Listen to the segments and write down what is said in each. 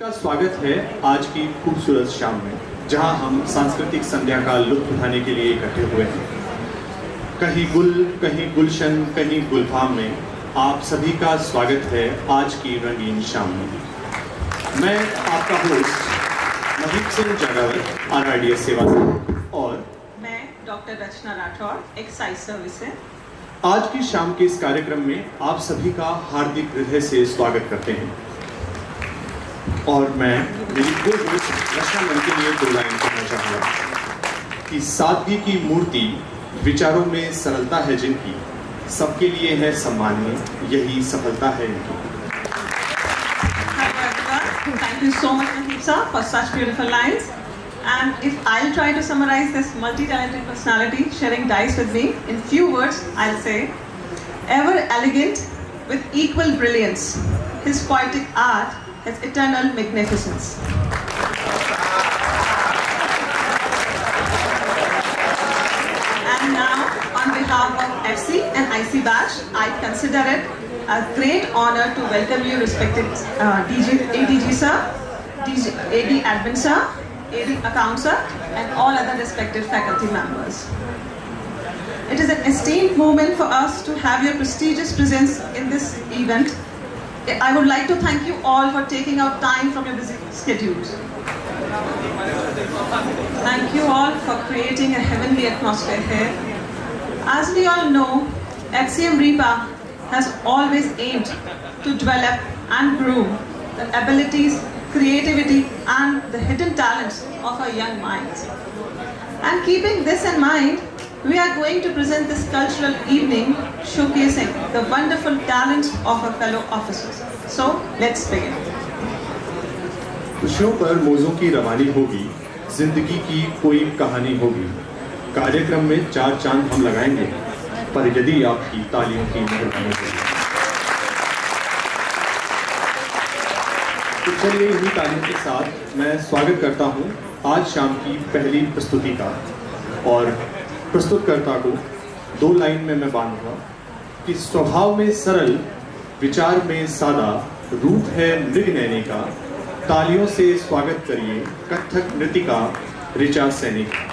का स्वागत है आज की खूबसूरत शाम में, जहां हम सांस्कृतिक संध्या का लुत्फ उठाने के लिए इकट्ठे हुए हैं। कहीं गुल, कहीं गुलशन, कहीं गुलफाम में आप सभी का स्वागत है आज की रंगीन शाम में। मैं आपका होस्ट महीप सिंह जागावत, RRDS सेवा से, और मैं डॉक्टर रचना राठौर, एक्साइज सर्विस से। आज की शाम के इस कार्यक्रम में आप सभी का हार्दिक हृदय से स्वागत करते हैं। और मैं मेरी रचना मन के लिए दो लाइन कहना चाहूँगा कि सादगी की मूर्ति विचारों में सरलता है जिनकी, सबके लिए है सम्मानीय, यही सफलता है इनकी। Thank you so much, Mahipsa, for such beautiful lines. And if I'll try to summarize this multi-talented personality sharing dice with me in few words, I'll say, ever elegant with equal brilliance, his poetic art has eternal magnificence. And now, on behalf of FC and IC Batch, I consider it a great honor to welcome you, respected ADG sir, AD Admin sir, AD Account sir, and all other respected faculty members. It is an esteemed moment for us to have your prestigious presence in this event. I would like to thank you all for taking out time from your busy schedules. Thank you all for creating a heavenly atmosphere here. As we all know, HCM REPA has always aimed to develop and groom the abilities, creativity, and the hidden talents of our young minds. And keeping this in mind, we are going to present this cultural evening showcasing the wonderful talents of our fellow officers. So, let's begin. खुशियों पर मौजों की रवानी होगी, जिंदगी की कोई कहानी होगी। कार्यक्रम में 4 चांद हम लगाएंगे, पर यदि आपकी तालियों की मेहरबानी होगी। तो चलिए इन्हीं तालियों के साथ मैं स्वागत करता हूं आज शाम की पहली प्रस्तुति का। और प्रस्तुतकर्ता को 2 लाइन में मैं बांधूंगा कि स्वभाव में सरल, विचार में सादा, रूप है मृगनयनी का। तालियों से स्वागत करिए कथक नृतिका ऋचा सैनी का।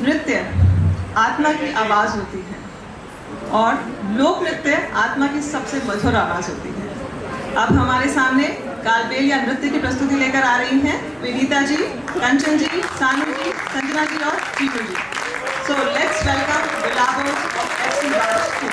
नृत्य आत्मा की आवाज होती है और लोक नृत्य आत्मा की सबसे मधुर आवाज होती है। अब हमारे सामने कालबेल या नृत्य की प्रस्तुति लेकर आ रही हैं विनीता जी, कंचन जी, सानू जी, संजना जी और Titu ji. So let's welcome the लाबोस ऑफ FC Batch 2।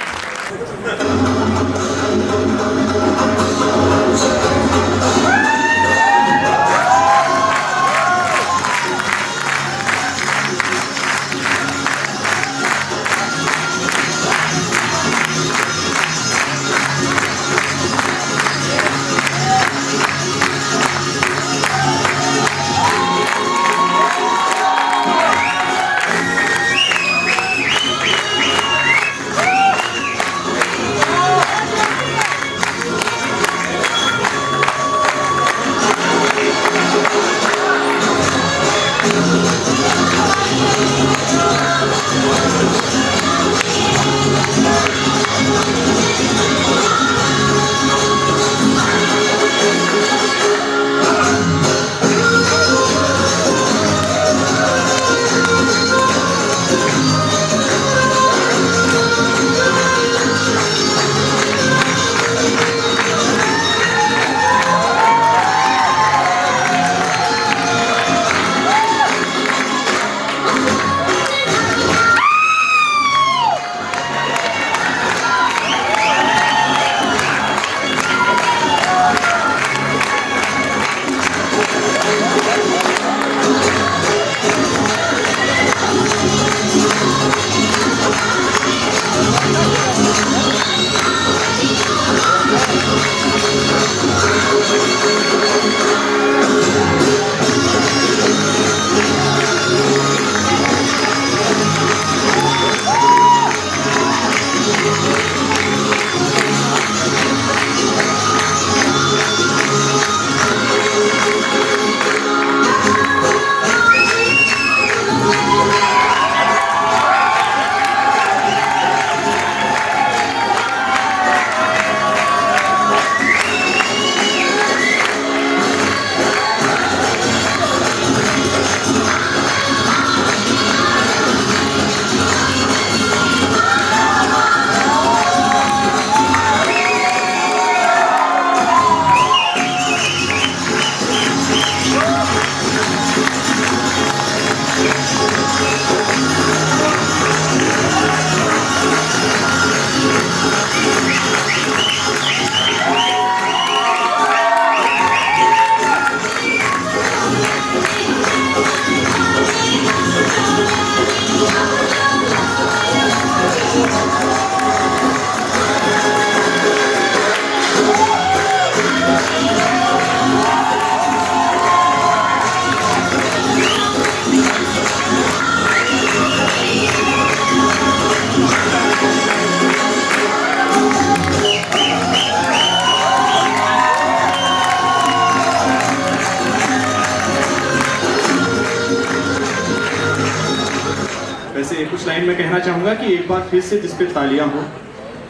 लाइन में कहना चाहूँगा कि एक बार फिर से जिस पे तालियां हो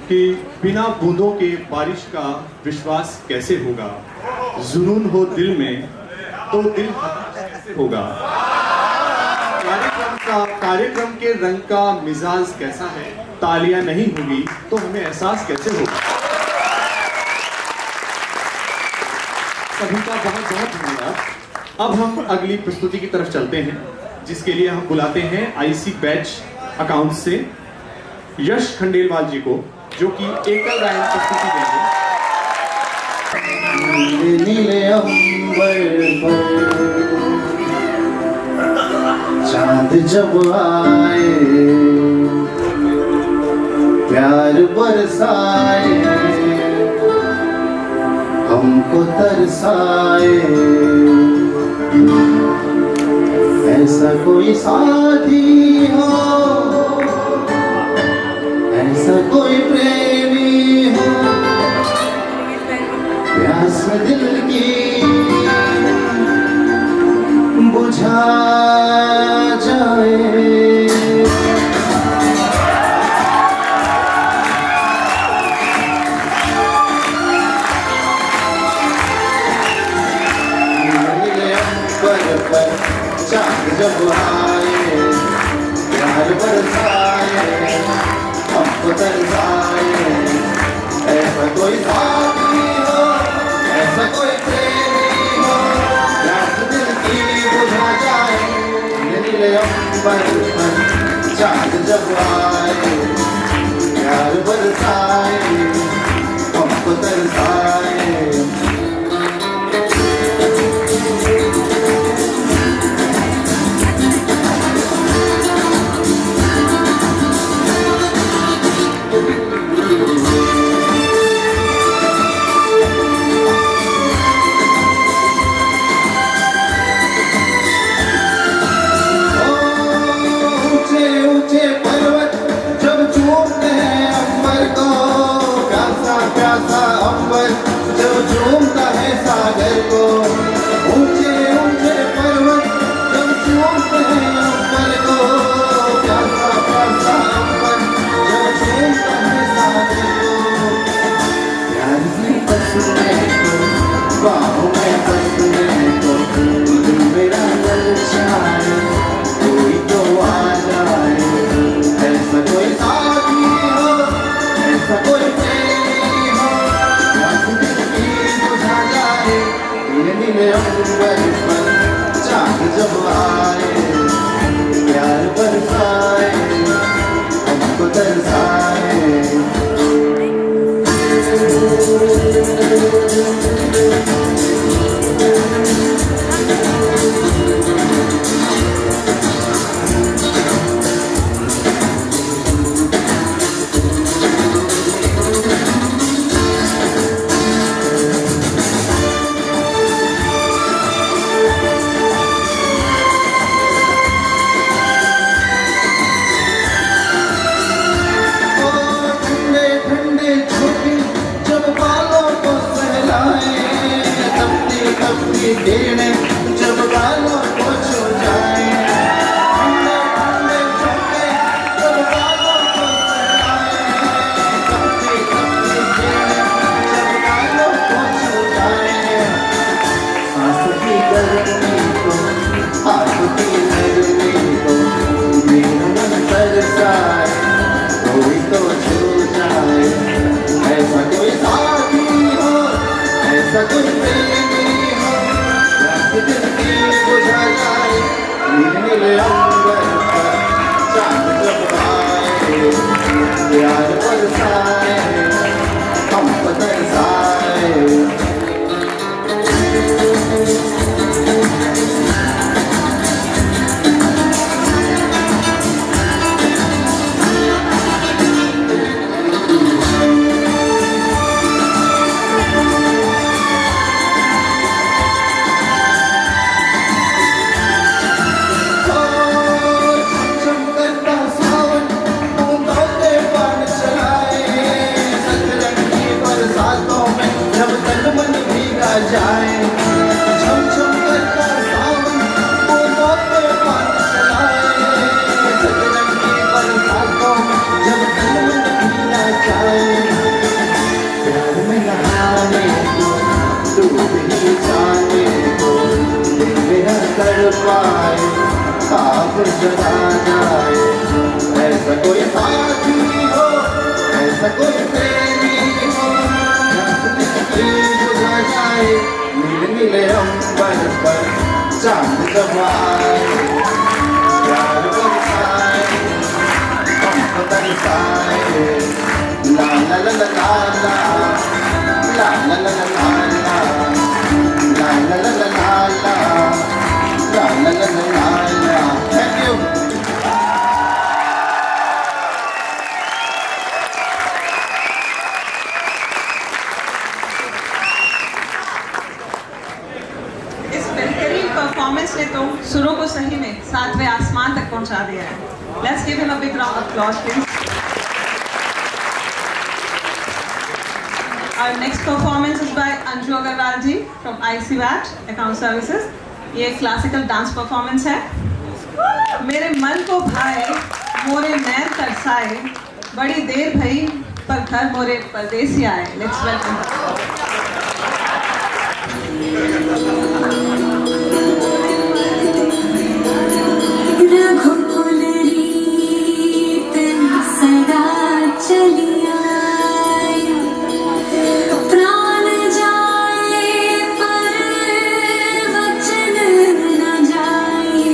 कि बिना बूंदों के बारिश का विश्वास कैसे होगा, जुनून हो दिल में तो दिल कैसे होगा, कार्यक्रम के रंग का मिजाज कैसा है, तालियां नहीं होगी तो हमें एहसास कैसे होगा। सभी का बहुत बहुत धन्यवाद। अब हम अगली प्रस्तुति की तरफ चलते हैं, जिसके लिए हम बुलाते हैं आईसी बैच अकाउंट से यश खंडेलवाल जी को, जो कि एकल गायन प्रस्तुति देंगे। नीले अंबर पर चांद जब आए, प्यार बरसाए, हमको तरसाए, ऐसा कोई साथी हो, ऐसा कोई प्रेमी हो, प्यास दिल की बुझा जाए। चांद जब आए, प्यार बरसाए, हमको तरसाए, ऐसा कोई साथी हो, ऐसा कोई प्रेमी हो, प्यास दिल की बुझा जाए। नीले अंबर पर चांद जब आए, प्यार बरसाए, हमको तरसाए। चांद जब आए, प्यार बरसाए, हमको तरसाए। जब बालों को छू जाए, ठंडे ठंडे झोंके जब बालों को सहलाए, कपड़ी कपड़ी खेले जब बालों को छू जाए। सांस की गर्मी को, हाथ की नरमी को, मेरा मन तरसाए, कोई तो छू जाए। ऐसा कोई साथी हो, ऐसा कोई प्रेमी हो, दिल की बुझा जाए। नीले अंबर पर चांद जब आए, प्यार बरसाए, हमको तरसाए। जाए छम छम करता सावन, बूंदों पे पानी चलाए, सजनम की बरसात ही जाने को बेहद कर पाए आप जगा जाए ऐसा कोई साथी हो ऐसा कोई प्रेमी हो रास्ते बुझा जाए नीले नीले अंबर पर चांद जब आए प्यार बरसाए हम बरसाए ला ला ला ला ला ला ला ला ला ला ला ला ला ला ला ला ला ला ला थैंक यू इस बेहतरीन परफॉर्मेंस ने तो सुरों को सही में सातवें आसमान तक पहुंचा दिया है. Let's give him a big round of applause, please. Our next performance is by Anju Agarwal ji from ICVAT Account Services. ये क्लासिकल डांस परफॉर्मेंस है. मेरे मन को भाए मोरे नैन तरसाए बड़ी देर भई पर घर मोरे परदेसी आए. Let's welcome. रघुकुल रीत सदा चलिया प्राण जाए पर वचन न जाए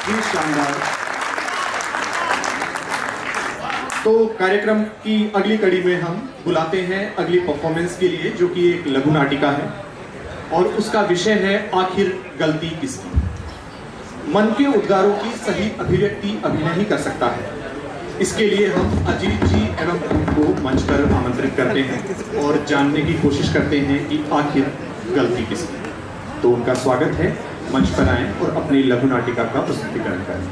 जी शानदार। तो कार्यक्रम की अगली कड़ी में हम बुलाते हैं अगली परफॉर्मेंस के लिए, जो कि एक लघु नाटिका है और उसका विषय है आखिर गलती किसकी। मन के उद्गारों की सही अभिव्यक्ति अभिनय ही कर सकता है। इसके लिए हम अजीत जी एवं उनको मंच पर आमंत्रित करते हैं और जानने की कोशिश करते हैं कि आखिर गलती किसकी। तो उनका स्वागत है, मंच पर आएं और अपनी लघु नाटिका का प्रस्तुतिकरण करें।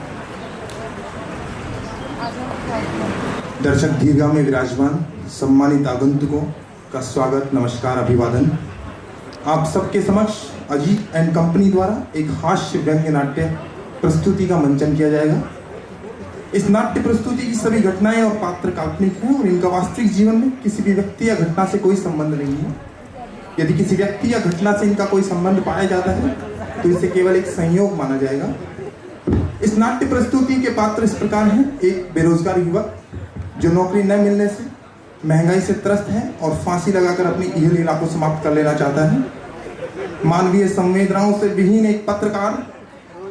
दर्शक दीर्घा में विराजमान सम्मानित आगंतुकों का स्वागत, नमस्कार, अभिवादन। आप सबके समक्ष अजीत एंड कंपनी द्वारा एक हास्य व्यंग्य नाट्य प्रस्तुति का मंचन किया जाएगा। इस नाट्य प्रस्तुति की सभी घटनाएं और पात्र काल्पनिक हैं और इनका वास्तविक जीवन में किसी भी व्यक्ति या घटना से कोई संबंध नहीं है। यदि किसी व्यक्ति या घटना से इनका कोई संबंध पाया जाता है तो इसे केवल एक संयोग माना जाएगा। इस नाट्य प्रस्तुति के पात्र इस प्रकार हैं। एक बेरोजगार युवक जो नौकरी न मिलने से महंगाई से त्रस्त है और फांसी लगाकर अपनी इह लीला को समाप्त कर लेना चाहता है। मानवीय संवेदनाओं से विहीन एक पत्रकार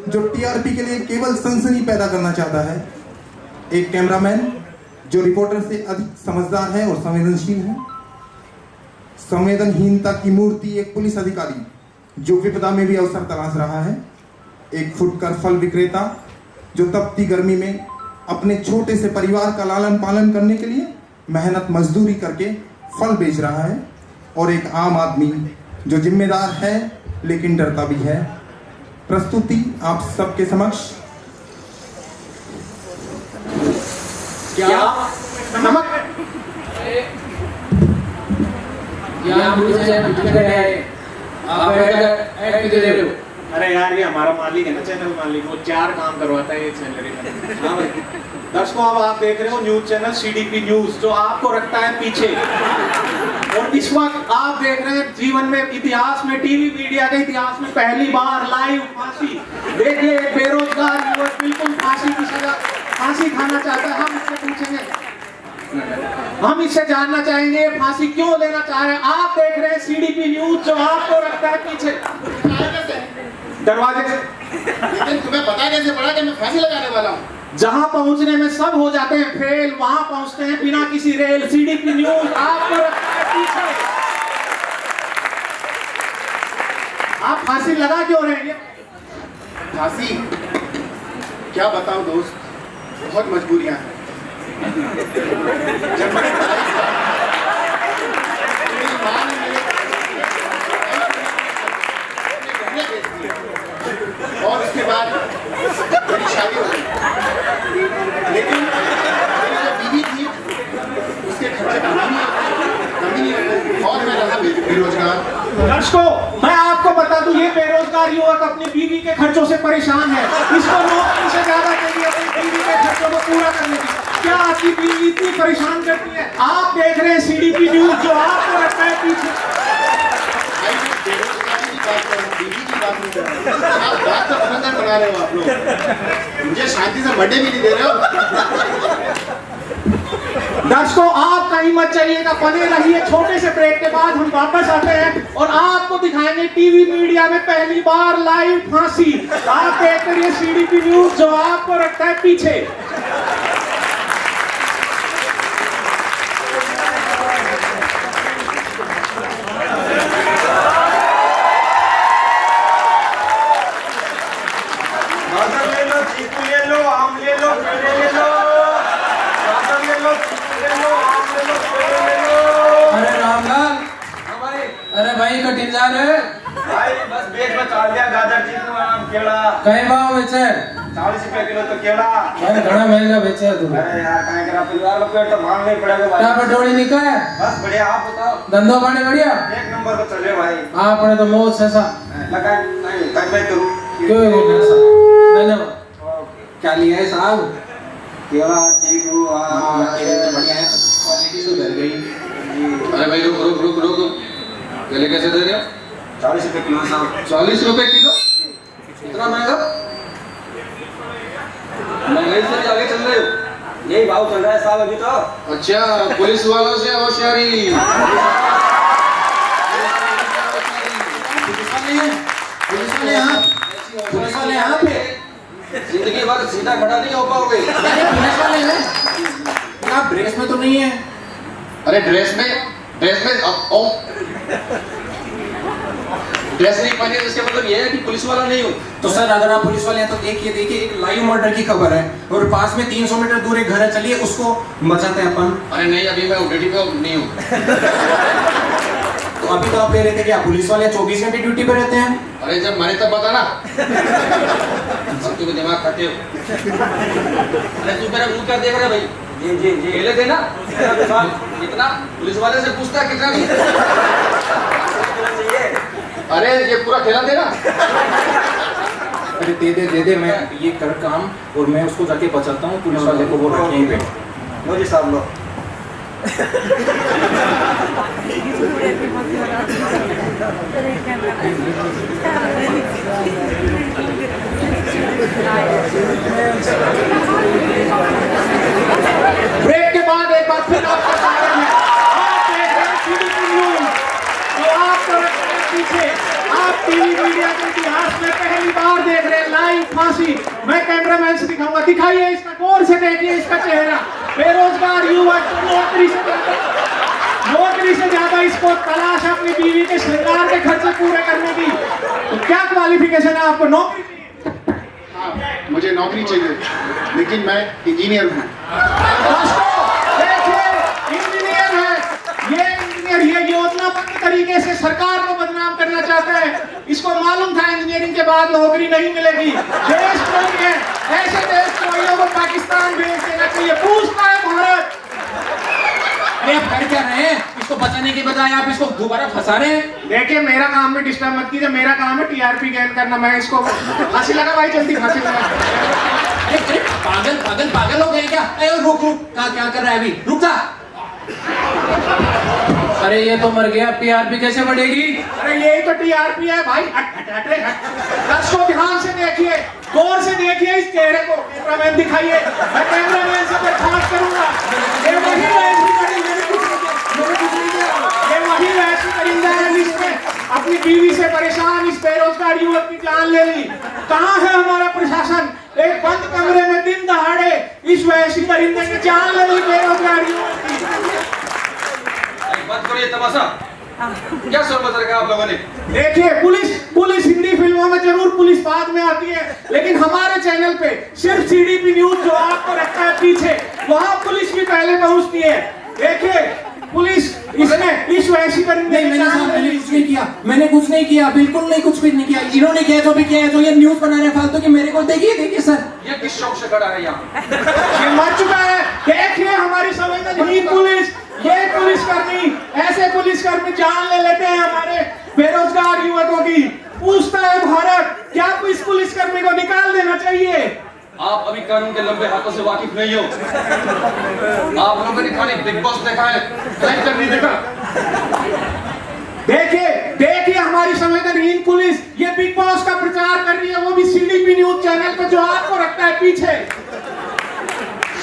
जो टीआरपी के लिए केवल सनसनी पैदा करना चाहता है। एक कैमरामैन जो रिपोर्टर से अधिक समझदार है और संवेदनशील है। संवेदनहीनता की मूर्ति एक पुलिस अधिकारी जो विपदा में भी अवसर तलाश रहा है। एक फुटकर फल विक्रेता जो तपती गर्मी में अपने छोटे से परिवार का लालन पालन करने के लिए मेहनत मजदूरी करके फल बेच रहा है। और एक आम आदमी जो जिम्मेदार है लेकिन डरता भी है। प्रस्तुति आप सबके समक्ष क्या नमक क्या मुझे टिकट है, आप ऐड दे रहे हो। अरे यार, ये हमारा मालिक है ना, चैनल मालिक, वो 4 काम करवाता है एक सैलरी में। हाँ भाई। दर्शकों, अब आप देख रहे हो न्यूज चैनल सीडीपी न्यूज, जो आपको रखता है पीछे। और इस वक्त आप देख रहे हैं जीवन में, इतिहास में, टीवी मीडिया के इतिहास में पहली बार लाइव फांसी। देखिए, एक बेरोजगार युवक बिल्कुल फांसी की सजा, फांसी खाना चाहता है। हम इससे पूछेंगे, हम इससे जानना चाहेंगे फांसी क्यों लेना चाह रहे हैं। आप देख रहे हैं सीडीपी न्यूज, जो आपको रखता है पीछे दरवाजे से। लेकिन तुम्हें पता कैसे पड़ा कि मैं फांसी लगाने वाला हूँ? जहां पहुंचने में सब हो जाते हैं फेल, वहां पहुंचते हैं बिना किसी रेल। सीडीपी न्यूज आपको रखता है पीछे। आप फांसी लगा क्यों रहे हैं? फांसी क्या बताऊं दोस्त, बहुत मजबूरियां हैं। जब मैंने मेरी मां ने मेरे गहने बेच दिए और उसके बाद मेरी शादी हो गई। लेकिन मेरी जो बीवी थी उसके खर्चे कमी नहीं रहे और मैं रहा बेरोजगार। दर्शकों, मैं आपको बता दूं, ये बेरोजगार युवक अपनी बीवी के खर्चों से परेशान है। इसको नौकरी से ज्यादा चाहिए अपनी बीवी के खर्चों को पूरा करने की। क्या आपकी बीवी इतनी परेशान करती है? आप देख रहे हैं सीडीपी न्यूज, जो आपको रखता है पीछे। बेरोजगारी की बात कर रहा हूं, बीवी की बात नहीं कर रहा हूं। आप बात तो समझदार बना रहे हो आप लोग, मुझे शांति से बर्थडे भी नहीं दे रहे हो। दर्शकों, आप कहीं मत जाइएगा, बने रहिए। छोटे से ब्रेक के बाद हम वापस आते हैं और आपको दिखाएंगे टीवी मीडिया में पहली बार लाइव फांसी। आप देख रहिए सीडीपी न्यूज, जो आपको रखता है पीछे। ले लो, चीकू ले लो, आम ले लो, केले ले लो, गाजर ले लो, चीकू ले लो, आम ले लो, केले ले लो। अरे रामलाल, हाँ भाई। अरे भाई कटिंग जा रहे भाई बस बेच बचा लिया, गाजर, चीकू, आम, केला। कई भाव बेचे? 40 रुपए किलो तो केला। भाई घना महंगा बेचे तू। अरे यार, क्या करा, परिवार लोग पेट तो मांगना ही पड़ेगा भाई। क्या पटोड़ी निकल है? बस बढ़िया, आप बताओ। धंधो पानी बढ़िया? एक नंबर को चले भाई। आपने तो मौज से सा लगा नहीं, तक मैं करूं। क्यों ये ऐसा? धन्यवाद। क्या लिया है साहब? केला, चीकू, आम, बढ़िया है, क्वालिटी सुधर गई। अरे भाई रुक रुक रुक रुक, केले कैसे दे रहे हो? 40 रुपए किलो साहब। 40 रुपए किलो? इतना महंगा? महंगाई से आगे चल रहे हो? यही भाव चल रहा है साहब अभी तो। अच्छा, पुलिस वालों से होशियारी। पुलिस वाले यहाँ पे जिंदगी भर सीधा खड़ा नहीं हो पाओगे। अरे पुलिस वाले हैं, आप ड्रेस में तो नहीं है? अरे ड्रेस में ड्रेस नहीं पहनी तो इसका मतलब ये है कि पुलिस वाला नहीं हूँ। तो सर अगर आप पुलिस वाले हैं तो एक ये देखिए, एक लाइव मर्डर की खबर है और पास में 300 मीटर दूर एक घर है, चलिए उसको बचाते हैं अपन। अरे नहीं, अभी मैं ड्यूटी पे नहीं हूँ। तो अभी तो आप कह रहे थे कि आप पुलिस वाले 24 घंटे ड्यूटी पे रहते हैं। अरे जब मरे तब बता ना। तुम दिमाग खाते हो। अरे तू मेरा मुंह क्या देख रहा है भाई? जी खेले थे ना कितना, पुलिस वाले से पूछता है कितना भी। अरे ये पूरा खेला थे ना। अरे दे दे, मैं ये कर काम और मैं उसको जाके बचाता हूँ। पुलिस वाले को बोल यहीं पे लो जी साहब, लो। ब्रेक के बाद एक बार फिर आपका स्वागत है। आप देख रहे हैं CDP न्यूज़, जो आपको रखते हैं पीछे। आप टीवी मीडिया के इतिहास में पहली बार देख रहे हैं लाइव फांसी। मैं कैमरामैन से दिखाऊंगा, दिखाइए इसका, गौर से देखिए इसका चेहरा। बेरोजगार युवक नौकरी से ज्यादा इसको तलाश अपनी बीवी के श्रृंगार के खर्चे पूरे करने की। तो क्या क्वालिफिकेशन है आपको? नौकरी चाहिए? हाँ, मुझे नौकरी चाहिए, लेकिन मैं इंजीनियर हूँ। इंजीनियर है ये, इंजीनियर ये योजनाबद्ध तरीके से सरकार को बदनाम करना चाहता है। इसको मालूम था इंजीनियरिंग के बाद नौकरी नहीं मिलेगी। देशद्रोही है, ऐसे देशद्रोहियों को पाकिस्तान भेज देना चाहिए। पूछता है भारत, अरे आप कर क्या रहे हैं? इसको बचाने के बजाय आप इसको दोबारा फंसा रहे हैं। देखिए मेरा काम भी डिस्टर्ब मत कीजिए, मेरा काम है TRP गेन करना। मैं इसको फांसी लगा भाई, जल्दी फांसी लगा। अरे पागल हो गए क्या? अरे रुक क्या कर रहा है अभी? रुक जा। अरे ये तो मर गया, TRP कैसे बढ़ेगी? अरे यही तो TRP है भाई। हट। दर्शकों ध्यान से देखिए, गौर से देखिए इस चेहरे को। कैमरामैन दिखाइए, मैं कैमरामैन से दरख्वास्त करूंगा। ये वही वैसी परिंदा है जिसने अपनी बीवी से परेशान इस बेरोजगार युवक की जान ले ली। कहाँ है हमारा प्रशासन? एक बंद कमरे में दिन दहाड़े इस वैसी परिंदे की जान ले ली बेरोजगार युवक की। बंद करिए तमाशा, क्या सोच रखा आप लोगों ने? देखिए पुलिस हिंदी फिल्मों में जरूर पुलिस बाद में आती है, लेकिन हमारे चैनल पे सिर्फ CDP न्यूज़ जो आपको रखता है पीछे, वहाँ पुलिस भी पहले पहुँचती है। देखिए पुलिस इसमें इस वैसी परिंदे मैंने कुछ नहीं किया, बिल्कुल नहीं, कुछ भी नहीं किया। इन्होंने किया जो भी किया है, जो ये न्यूज़ बना रहे फालतू की। मेरे को देखिए सर, ये किस शौक से खड़ा है यहाँ? ये मर चुका है। देखिए हमारी संवेदनहीन पुलिस, ये पुलिसकर्मी, ऐसे पुलिसकर्मी जान ले लेते हैं हमारे बेरोजगार युवकों की। पूछता है भारत, क्या इस पुलिसकर्मी को निकाल देना चाहिए? आप अभी कानून के लंबे हाथों से वाकिफ नहीं हो। आप लोगों ने खाली बिग बॉस देखा है, कलेक्टर नहीं देखा। देखिए हमारी संवेदनहीन पुलिस ये बिग बॉस का प्रचार कर रही है, वो भी CDP न्यूज़ चैनल पे, जो आपको रखता है पीछे।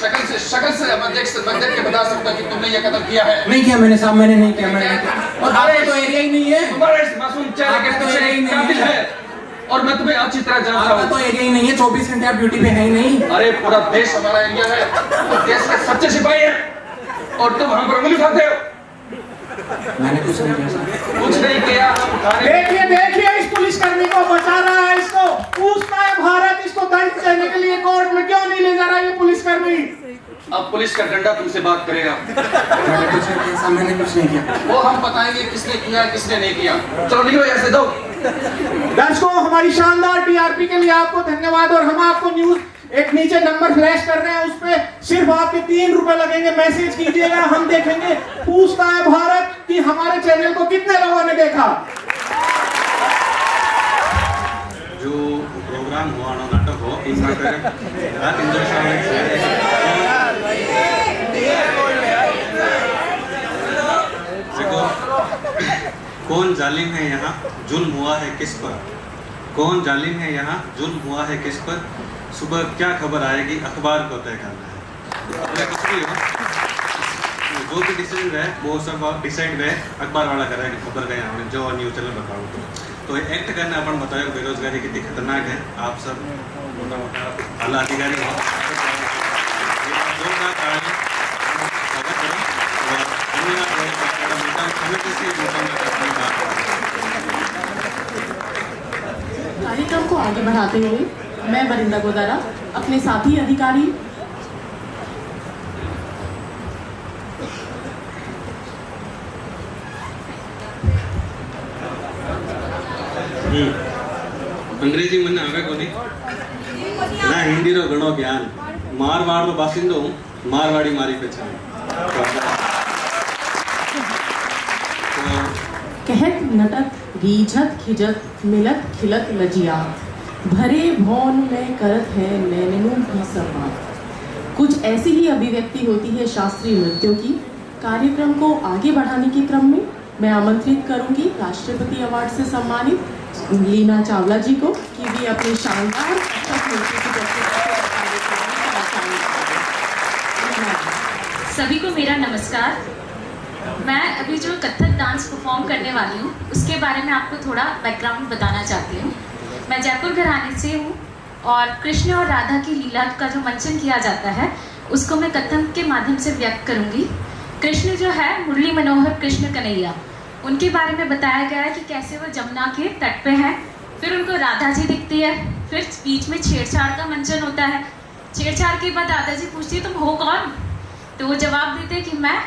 शक्ल से मैं देख के बता सकता कि तुमने ये कदम किया है। नहीं किया मैंने साहब, मैंने नहीं किया। और आपका तो एरिया ही नहीं है। तुम्हारे इस मासूम चेहरे के पीछे कातिल है और मैं तुम्हें अच्छी तरह जानता हूँ। तो एरिया ही नहीं है, 24 घंटे आप ड्यूटी पे है ही नहीं। अरे पूरा देश हमारा एरिया है, तो देश के सच्चे सिपाही हैं और तुम हम पर उंगली उठाते हो। मैंने कुछ नहीं किया। कुछ नहीं किया। देखिए इस पुलिसकर्मी को बचा रहा है, इसको पूछता है भारत, इसको दंड देने के लिए कोर्ट में क्यों नहीं ले जा रहा है ये पुलिसकर्मी? अब पुलिस का डंडा तुमसे बात करेगा। मैंने कुछ नहीं किया। वो हम बताएंगे किसने किया किसने नहीं किया। चलो निकलो यहाँ से, दो। दर्शकों हमारी शानदार TRP के लिए आपको धन्यवाद। और हम आपको न्यूज़ एक नीचे नंबर फ्लैश कर रहे हैं, उस पे सिर्फ आपके 3 रुपए लगेंगे। मैसेज कीजिएगा, हम देखेंगे। पूछता है भारत कि हमारे चैनल को कितने लोगों ने देखा। जो प्रोग्राम हुआ ना, नाटक हो, देखो कौन जालिम है यहाँ, जुल्म हुआ है किस पर? कौन जालिम है यहाँ, जुल्म हुआ है किस पर? सुबह क्या खबर आएगी, अखबार को तय करना है। कुछ भी हो, जो भी डिसीजन है वो सब डिसाइड है अखबार वाला कर रहा है कि खबर का यहाँ जो न्यूज़ चैनल बताओ। तो एक्ट करना अपन बताओ बेरोजगारी कितनी खतरनाक है। आप सब मोटा मोटा आला अधिकारी हो, जोरदार ताली स्वागत करें और समिति से कार्यक्रम को आगे बढ़ाते हुए मैं वरिंदा गोदारा अपने साथी अधिकारी अंग्रेजी मन आवे को नहीं ना हिंदी रो घणो ज्ञान मारवाड़ रो बासिंदो हूँ मारवाड़ी मारी पहचान कहत नटत रीझत खिजत मिलत खिलत लजियात भरे भौन में करत है नैनों की संवाद। कुछ ऐसी ही अभिव्यक्ति होती है शास्त्रीय नृत्यों की। कार्यक्रम को आगे बढ़ाने के क्रम में मैं आमंत्रित करूंगी राष्ट्रपति अवार्ड से सम्मानित लीना चावला जी को कि वे अपने शानदार कथक नृत्य की प्रस्तुति सभी को मेरा नमस्कार। मैं अभी जो कथक डांस परफॉर्म करने वाली हूँ उसके बारे में आपको थोड़ा बैकग्राउंड बताना चाहती हूँ। मैं जयपुर घराने से हूँ और कृष्ण और राधा की लीला का जो मंचन किया जाता है उसको मैं कथक के माध्यम से व्यक्त करूँगी। कृष्ण जो है मुरली मनोहर कृष्ण कन्हैया, उनके बारे में बताया गया है कि कैसे वो जमुना के तट पे हैं, फिर उनको राधा जी दिखती है, फिर बीच में छेड़छाड़ का मंचन होता है। छेड़छाड़ के बाद राधा जी पूछती है तुम हो कौन, तो वो जवाब देते हैं कि मैं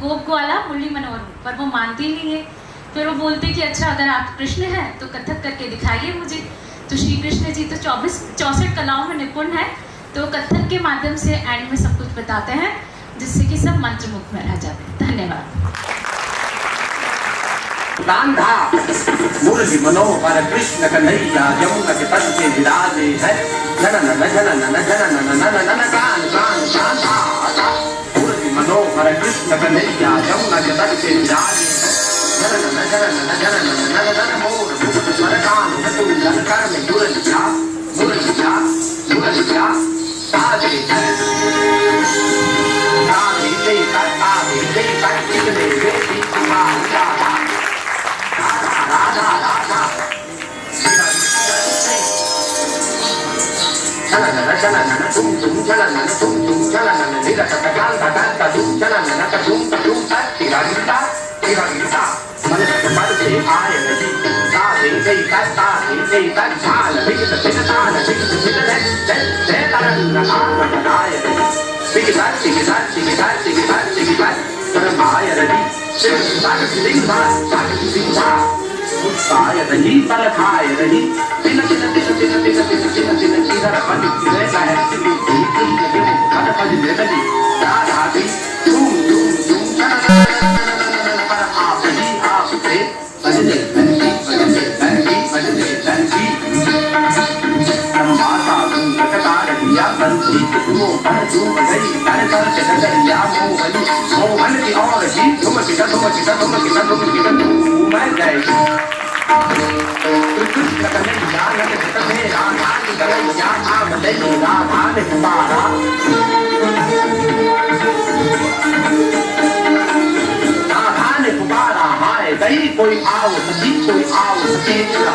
गोप ग्वाला मुरली मनोहर हूँ, पर वो मानती नहीं है। फिर वो बोलते कि अच्छा अगर आप कृष्ण हैं तो कथक करके दिखाइए मुझे। तो श्री कृष्ण जी तो 64 कलाओं में निपुण है, तो कथक के माध्यम से एंड में सब कुछ बताते हैं जिससे कि सब मंत्रमुग्ध में रह जाते हैं। धन्यवाद। कांधा मुरली मनोहर कृष्ण कन्हैया यमुना के तट पे विराजे है। जनन जनन जनन नन कान कान कांधा मुरली मनोहर कृष्ण कन्हैया यमुना के तट पे विराजे है। जनन जनन जनन नन मोर मुकुट स्वर कान तू जन कर में मुरलिया मुरलिया मुरलिया साजे है। राधे जय राधा जय कितने बेटी तुम्हारी राधा राधा राधा चलन चलन तुम चलन तुम चलन निरत काल का तुम चलन तुम तेरा गीता मन पद से आए नदी साधे जय ताल विकट ताल विकट जय तरंग आए विकट परमाय रवि शिव सिंह उत्साय रही बल खाए रही तिन तिन तिन तिन तिन तिन तिन तिन इधर बन किले का है तिन तिन तिन हर पद बेदली राधा दी धूम धूम धूम पर आप ही आप से बजने बंदी माता तुम कटार दिया बंसी तुमो पर तुम गई कर चढ़िया मोहन की और ही तुम किटा मैं गई कृष्ण कन्हैया लग में राधा की कन्हैया आम नहीं राधा ने पारा राधा ने पुकारा हाय गई कोई आओ सखी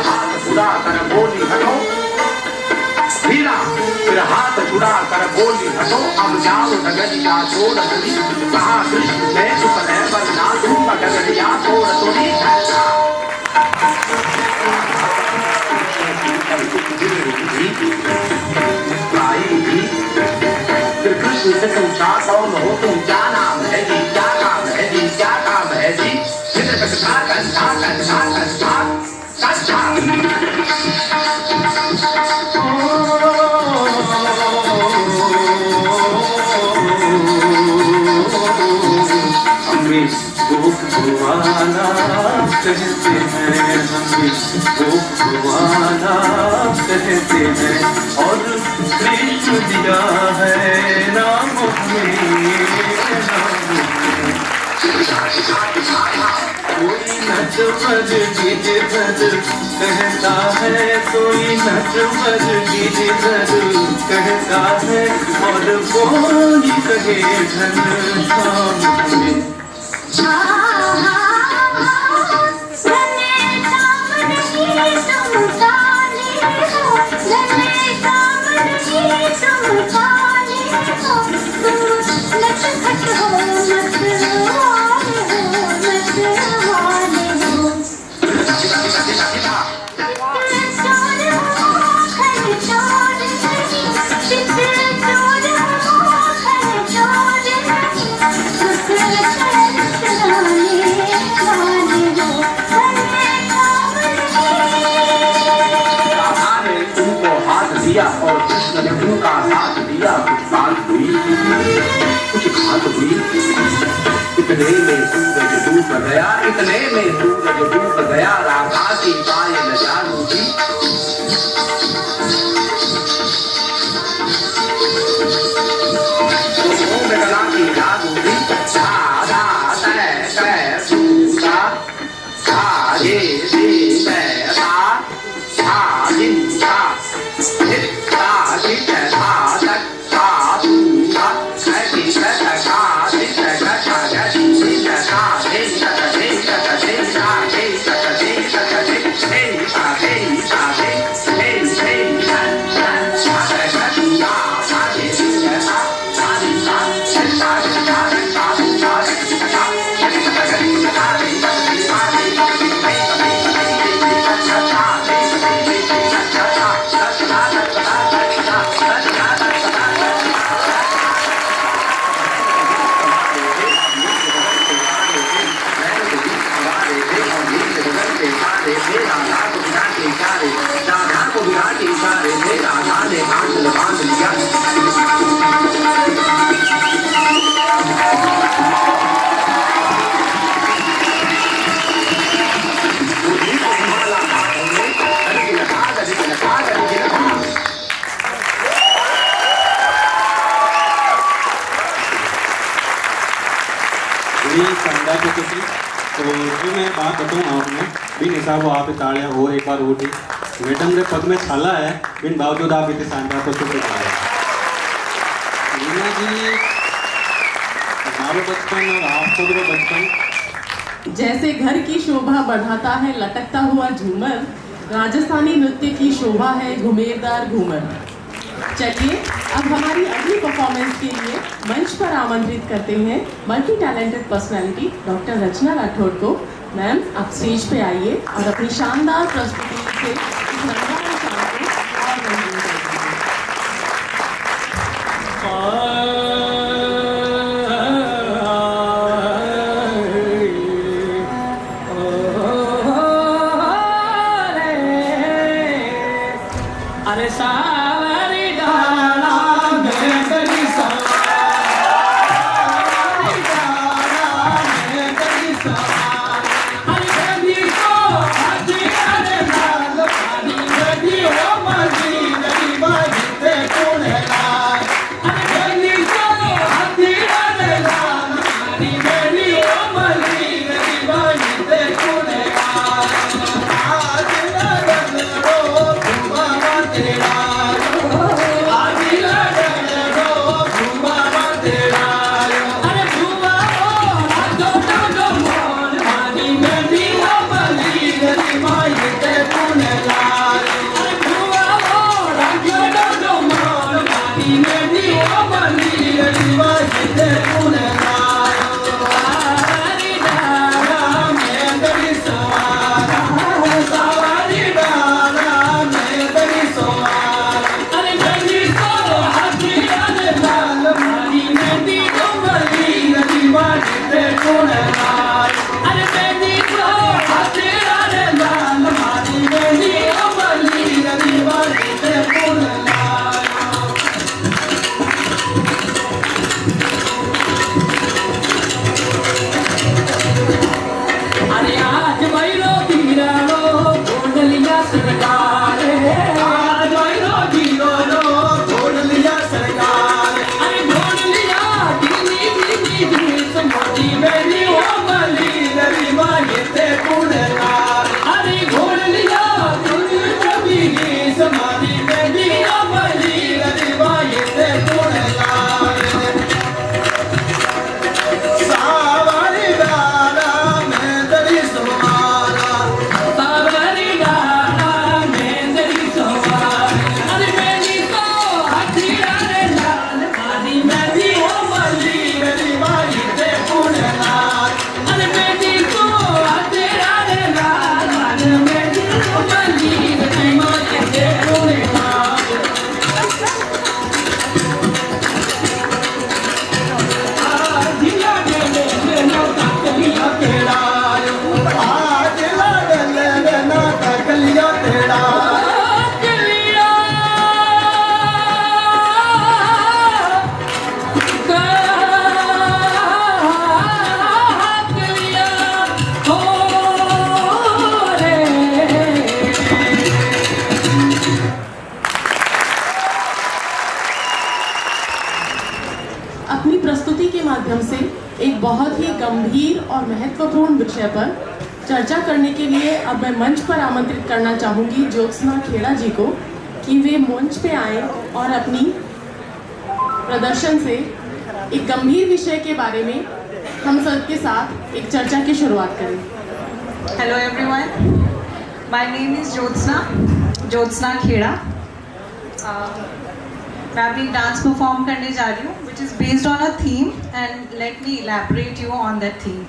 हाथ बुरा कर बोली हटो फिर हाथ छुड़ा कर बोली हटो अब जाओ डगरिया छोड़ दूरी कहा कृष्ण मैं सुपने बना दूंगा डगरिया छोड़ दूरी कृष्ण से पूछा कौन हो तुम, क्या नाम है जी, क्या काम है जी, क्या काम है जी। गोपवाला कहते हैं, हमें गोपवाला कहते हैं, और कृष्ण दिया है नाम हमें, कोई नच बज डीजे बज कहता है, कोई नच बज डीजे बज कहता है, और कोई कहे धन शाम हमें। धन्य काम नहीं दिया और कृष्ण ने उनका साथ दिया। कुछ बात हुई, इतने में सूरज डूब गया, इतने में सूरज डूब गया। राधा की पायल जालू थी, गला की जादू थी। राधा तय तय सूता आगे से पैसा आदिंदा चित्ता चित साधक साधुका ऐसी सतका चित कथा गति चित साधे सतदे सतदे साधे सतदे सतदे हे साधे साधे हे हे सन सन साधे गतिया साधे चित्ता साधे साधे साधे साधे साधे तो जो मैं बात बताऊँ आपने बिन हिसाब वो आप ताड़ियाँ और एक बार उठी मैडम के पग में छाला है बिन बावजूद आप इतने शानदार तो शुक्र रीना जी हमारे बचपन और आपको भी बचपन जैसे घर की शोभा बढ़ाता है लटकता हुआ झूमर, राजस्थानी नृत्य की शोभा है घुमेरदार घूमर। चलिए अब हमारी अगली परफॉर्मेंस के लिए मंच पर आमंत्रित करते हैं मल्टी टैलेंटेड पर्सनालिटी डॉक्टर रचना राठौड़ को। मैम आप स्टेज पे आइए और अपनी शानदार प्रस्तुति से इस रंगारंग शाम को और रंगीन कर दीजिए। अरे सावरी डाला बेकरी सावरी डाला बेकरी सावरी हरी गदी को हरी अरे लाल हरी गदी ओ मजी गदी बाजी ते कोने लाल हरी गदी को हरी अरे लाल हरी गदी ओ मजी गदी बाजी ते कोने लाल आज लगन रो बाबा तेरा गंभीर और महत्वपूर्ण विषय पर चर्चा करने के लिए अब मैं मंच पर आमंत्रित करना चाहूँगी ज्योत्सना खेड़ा जी को कि वे मंच पे आएँ और अपनी प्रदर्शन से एक गंभीर विषय के बारे में हम सबके साथ एक चर्चा की शुरुआत करें। Hello everyone, my name is Jyotsna Kheda. मैं अपनी डांस परफॉर्म करने जा रही हूँ which is based on a theme and let me elaborate you on that theme.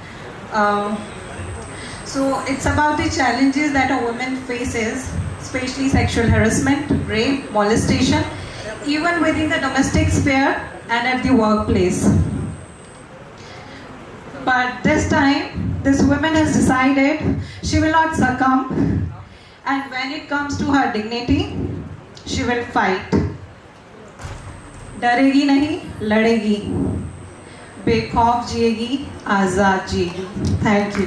So it's about the challenges that a woman faces, especially sexual harassment, rape, molestation, even within the domestic sphere and at the workplace. But this time, this woman has decided she will not succumb, and when it comes to her dignity, she will fight. डरेगी नहीं, लड़ेगी, बेखौफ जिएगी, आजाद जिएगी। Thank you.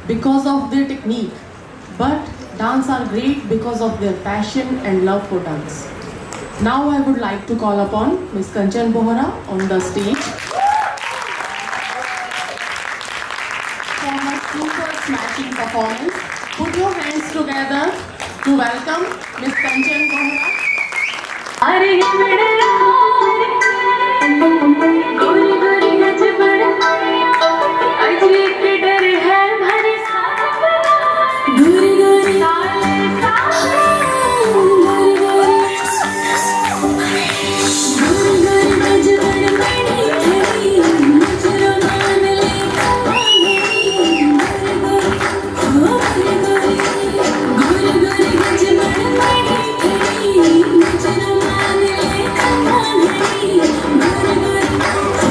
Because of their technique, but dance are great because of their passion and love for dance. Now I would like to call upon Ms. Kanchan Bohra on the stage for her super smashing performance. Put your hands together to welcome Ms. Kanchan Bohra. Thank you.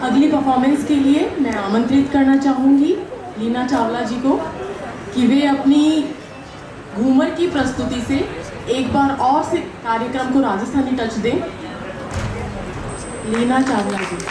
अगली performance के लिए मैं आमंत्रित करना चाहूँगी लीना चावला जी को कि वे अपनी घूमर की प्रस्तुति से एक बार और से कार्यक्रम को राजस्थानी टच दें। लीना चावला जी।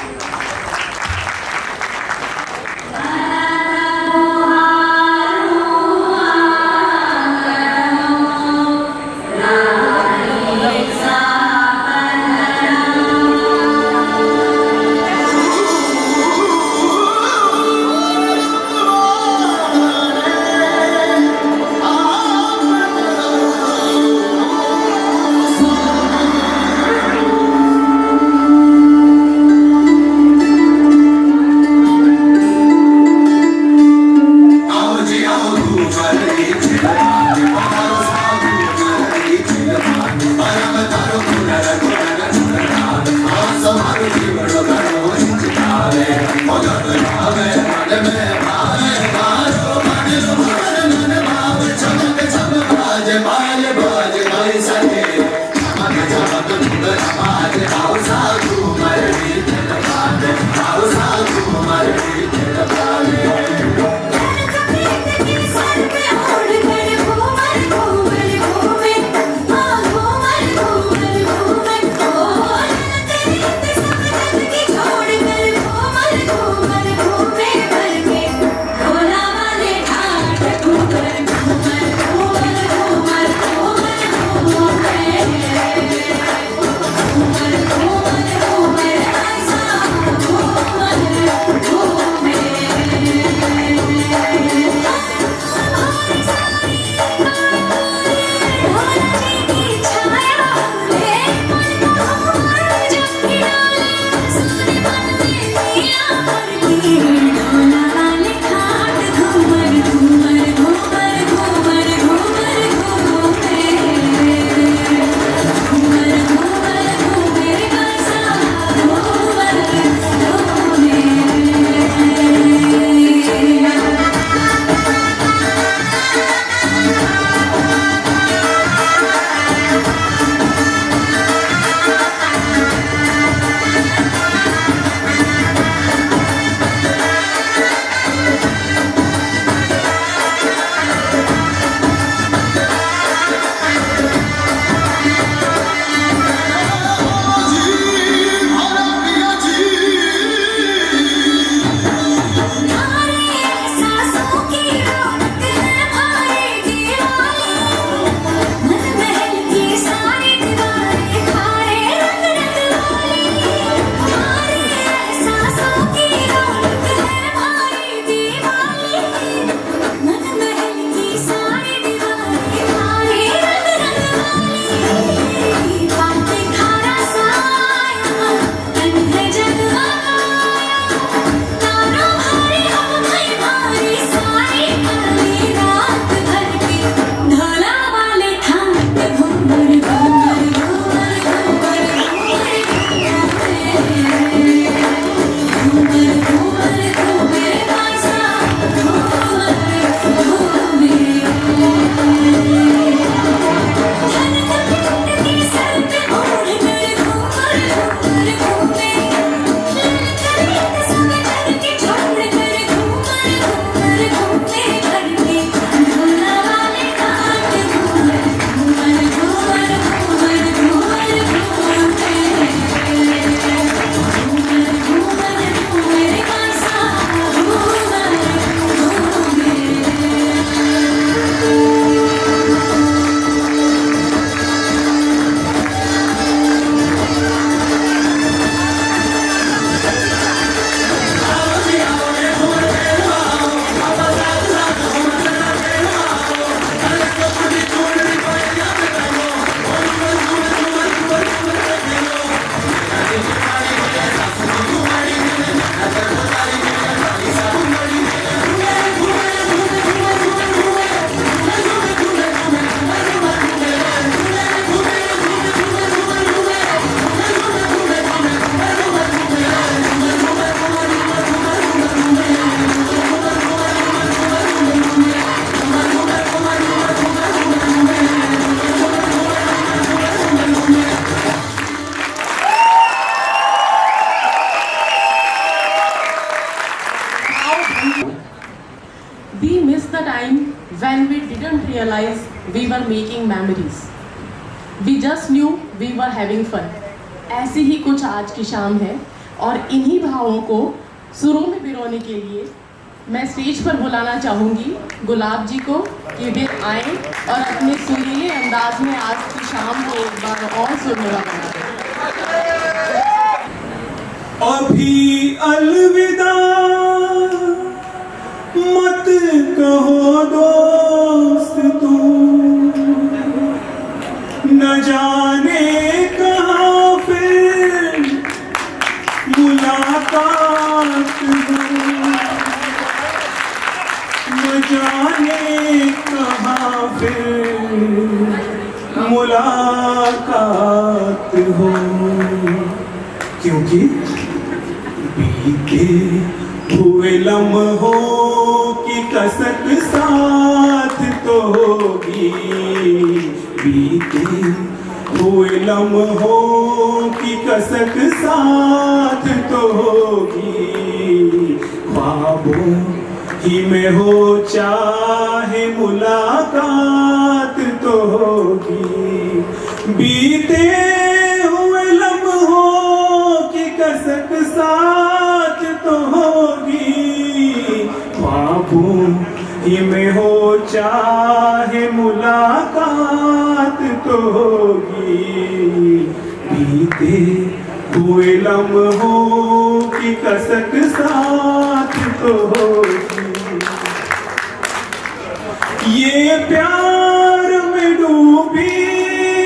when we didn't realize we were making memories. We just knew we were having fun. ऐसी ही कुछ आज की शाम है और इन्हीं भावों को सुरों में पिरोने के लिए मैं स्टेज पर बुलाना चाहूँगी गुलाब जी को कि वे आए और अपने सुरीले अंदाज में आज की शाम को एक बार और सुनहरा बना दें। अभी अलविदा मत कहो दोस्त तुम, न जाने कहाँ फिर मुलाकात हो, न जाने कहाँ फिर मुलाकात हो, क्योंकि बीते हुए लम्हों की कसक साथ तो होगी, बीते हुए लम्हों की कसक साथ तो होगी, ख्वाबों ही में हो चाहे मुलाकात तो होगी, बीते हुए लम्हों की कसक साथ तो होगी, ख्वाबों ही में हो चाहे मुलाकात तो होगी, बीते हुए लम्हों की कसक साथ तो होगी। ये प्यार में डूबी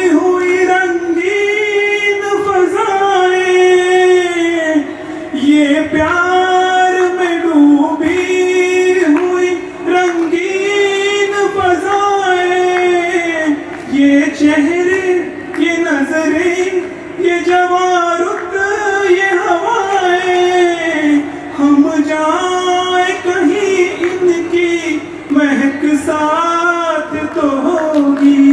हुई रंगीन फज़ाएं, ये प्यार में डूबी हुई रंगीन फज़ाएं, ये चेहरे ये नजरें ये जवारुत ये हवाएं, हम जाए कहीं इनकी महक साथ तो होगी,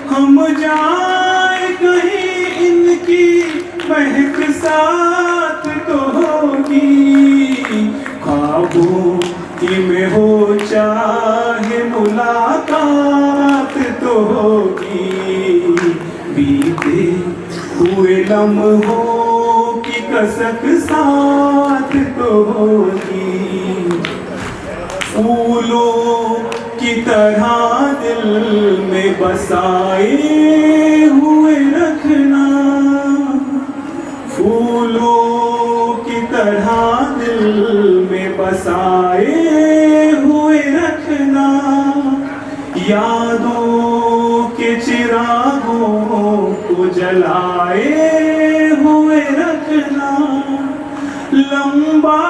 हम जाए कहीं इनकी महक साथ तो होगी, ख्वाबों की में हो चाहे मुलाकात तो होगी, बीते हुए लम्हों की कसक साथ तो होगी, फूलों की तरह दिल में बसाए हुए रखना, फूलों की तरह दिल में बसाए हुए रखना, यादों के चिरागों को जलाए हुए रखना, लंबा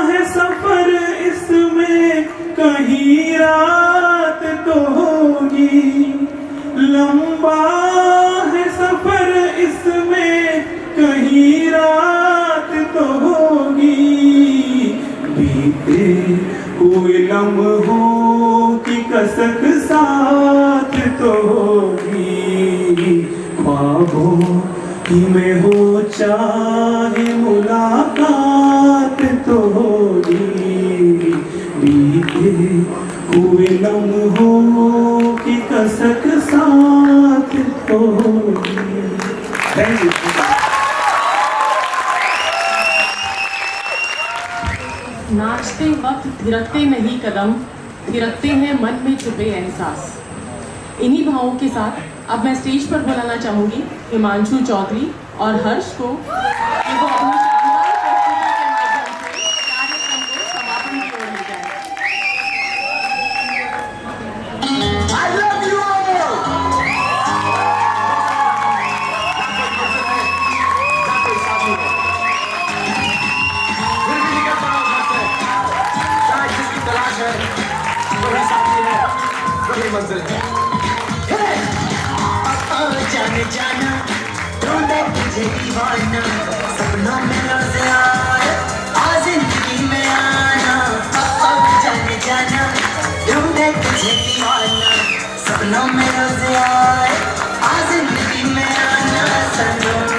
है सफर इसमें कहीं रात तो होगी, लंबा है सफर इसमें कहीं रात तो होगी, बीते हुए लम्हों की कसक साथ तो होगी, ख्वाबों ही में हो चाहे मुलाकात तो होगी, बीते हुए लम्हों की कसक साथ तो होगी। Thank you. नाचते वक्त थिरकते नहीं कदम, थिरकते हैं मन में छुपे एहसास। इन्हीं भावों के साथ अब मैं स्टेज पर बुलाना चाहूँगी हिमांशु चौधरी और हर्ष को कि वो अपनी शानदार प्रस्तुति के माध्यम से कार्यक्रम को समापन की ओर ले जाए। I love you all! जिसकी तलाश है वही साथी है, वही मंजिल है। जाने जाना ढूंढे तुझे दीवाना, सपनों में रोज आए आ जिंदगी में आना। जाने जाना ढूंढे तुझे दीवाना, सपनों में रोज आए आ जिंदगी में आना। सनम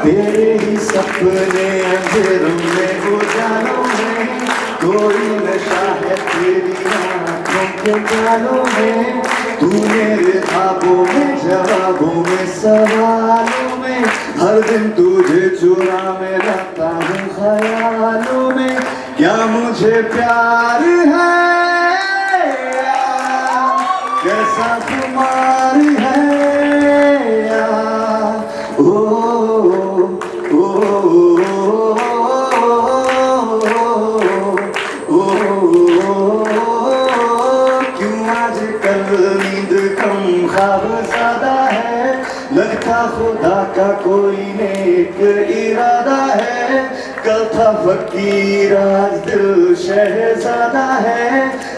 तेरे ही सपने अंधेरों में उजालों में, कोई नशा है तेरी आँखों के जालों में, तू मेरे ख्वाबों में जवाबों में सवालों में, हर दिन तुझे चुरा में रहता हूँ ख्यालों में, क्या मुझे प्यार है कैसा खुमार है या ओ ओ क्यों आजकल नींद कम ख्वाब ज़्यादा है, लगता खुदा का कोई नेक इरादा है, कल था फकीर आज दिल शहजादा है,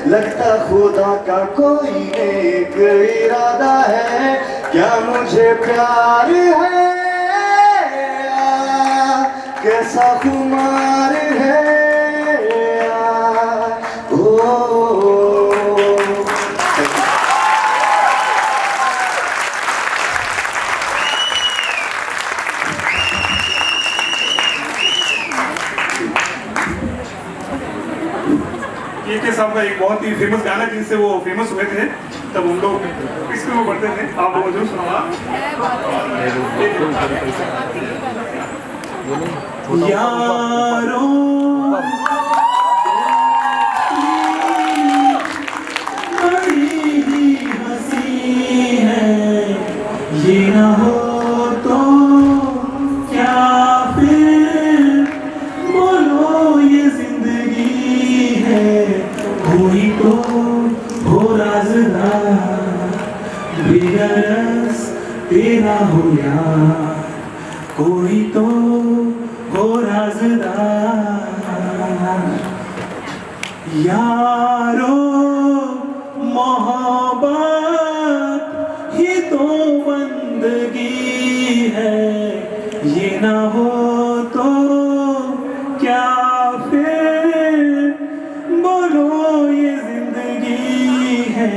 लगता खुदा का कोई नेक इरादा है, क्या मुझे प्यार है कैसा खुमार है के साहब का एक बहुत ही फेमस गाना जिनसे वो फेमस हुए थे, तब हम लोग स्कूल में पढ़ते थे, आप वो जो सुना यारों बड़ी ही हंसी है, ये ना हो तो क्या फिर बोलो ये जिंदगी है, कोई तो हो राज़दार बेगरज तेरा हो यार, कोई तो हो राज़दार यारो, मोहब्बत ही तो बंदगी है, ये ना हो तो क्या फिर बोलो ये जिंदगी है,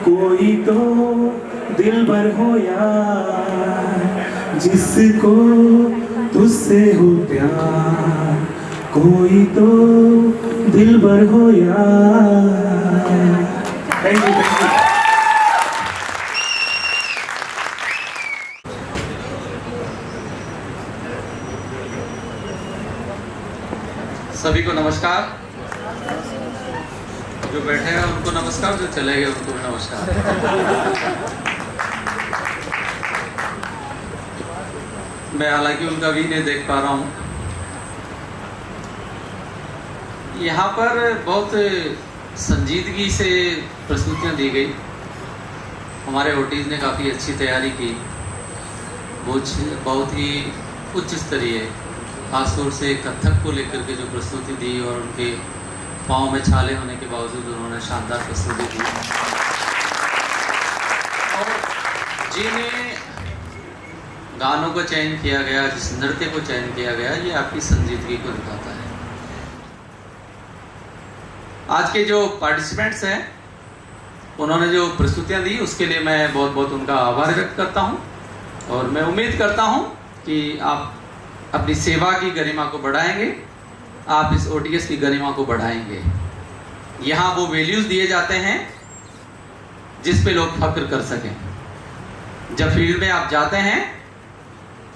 कोई तो दिलबर हो यार जिसको तुझसे हो प्यार, कोई तो दिलबर हो यार। Thank you, thank you. सभी को नमस्कार, जो बैठे हैं उनको नमस्कार, जो चले गए उनको भी नमस्कार। मैं हालांकि उनका भी नहीं देख पा रहा हूँ। यहाँ पर बहुत संजीदगी से प्रस्तुतियाँ दी गई, हमारे ओटीज ने काफ़ी अच्छी तैयारी की, बहुत ही उच्च स्तरीय, खासतौर से कथक को लेकर के जो प्रस्तुति दी और उनके पाँव में छाले होने के बावजूद उन्होंने शानदार प्रस्तुति दी। और जिन्हें गानों को चयन किया गया, जिस नृत्य को चयन किया गया, ये आपकी संजीदगी को दिखाता है। आज के जो पार्टिसिपेंट्स हैं उन्होंने जो प्रस्तुतियां दी उसके लिए मैं बहुत बहुत उनका आभार व्यक्त करता हूं, और मैं उम्मीद करता हूं कि आप अपनी सेवा की गरिमा को बढ़ाएंगे, आप इस ओटीएस की गरिमा को बढ़ाएंगे। यहाँ वो वैल्यूज दिए जाते हैं जिस पे लोग फक्र कर सकें। जब फील्ड में आप जाते हैं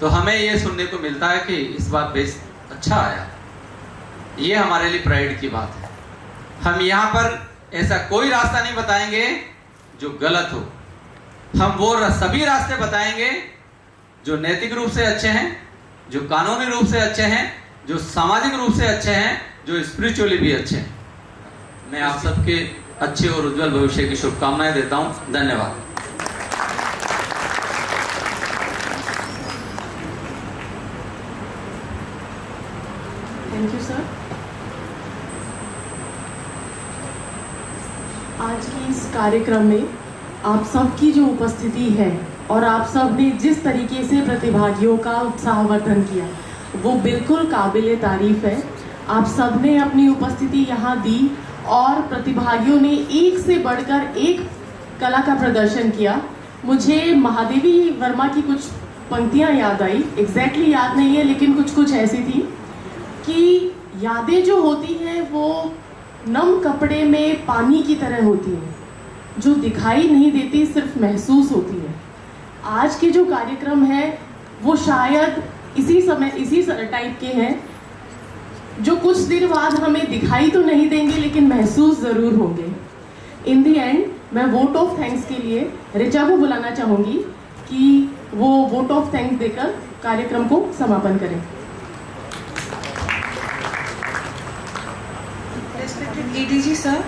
तो हमें ये सुनने को मिलता है कि इस बार बेस अच्छा आया, ये हमारे लिए प्राइड की बात है। हम यहाँ पर ऐसा कोई रास्ता नहीं बताएंगे जो गलत हो, हम वो सभी रास्ते बताएंगे जो नैतिक रूप से अच्छे हैं, जो कानूनी रूप से अच्छे हैं, जो सामाजिक रूप से अच्छे हैं, जो स्पिरिचुअली भी अच्छे हैं। मैं आप सबके अच्छे और उज्जवल भविष्य की शुभकामनाएं देता हूं। धन्यवाद। Thank you sir. आज के इस कार्यक्रम में आप सबकी जो उपस्थिति है और आप सब ने जिस तरीके से प्रतिभागियों का उत्साहवर्धन किया वो बिल्कुल काबिले तारीफ है। आप सब ने अपनी उपस्थिति यहाँ दी और प्रतिभागियों ने एक से बढ़कर एक कला का प्रदर्शन किया। मुझे महादेवी वर्मा की कुछ पंक्तियाँ याद आई, एग्जैक्टली याद नहीं है लेकिन कुछ कुछ ऐसी थी कि यादें जो होती हैं वो नम कपड़े में पानी की तरह होती हैं, जो दिखाई नहीं देती, सिर्फ महसूस होती है। आज के जो कार्यक्रम है वो शायद इसी टाइप के हैं, जो कुछ देर बाद हमें दिखाई तो नहीं देंगे लेकिन महसूस ज़रूर होंगे। इन दी एंड मैं वोट ऑफ थैंक्स के लिए ऋचा को बुलाना चाहूँगी कि वो वोट ऑफ थैंक्स देकर कार्यक्रम को समापन करें। Respected ADG sir,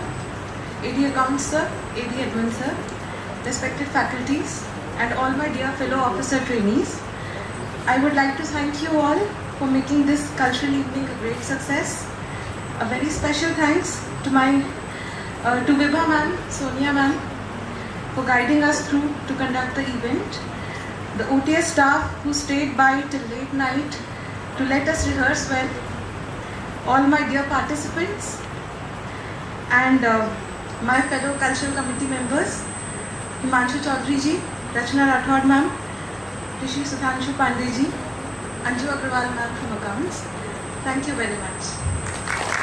AD Accounts sir, AD Admin sir, respected faculties and all my dear fellow officer trainees, I would like to thank you all for making this cultural evening a great success. A very special thanks to to Vibha ma'am, Sonia ma'am for guiding us through to conduct the event. The OTS staff who stayed by till late night to let us rehearse well. All my dear participants and my fellow cultural committee members, Himanshu Chaudhary ji, Rachna Rathod ma'am, Rishi Sudhanshu Pandey ji, Anju Agrawal ma'am from accounts. Thank you very much.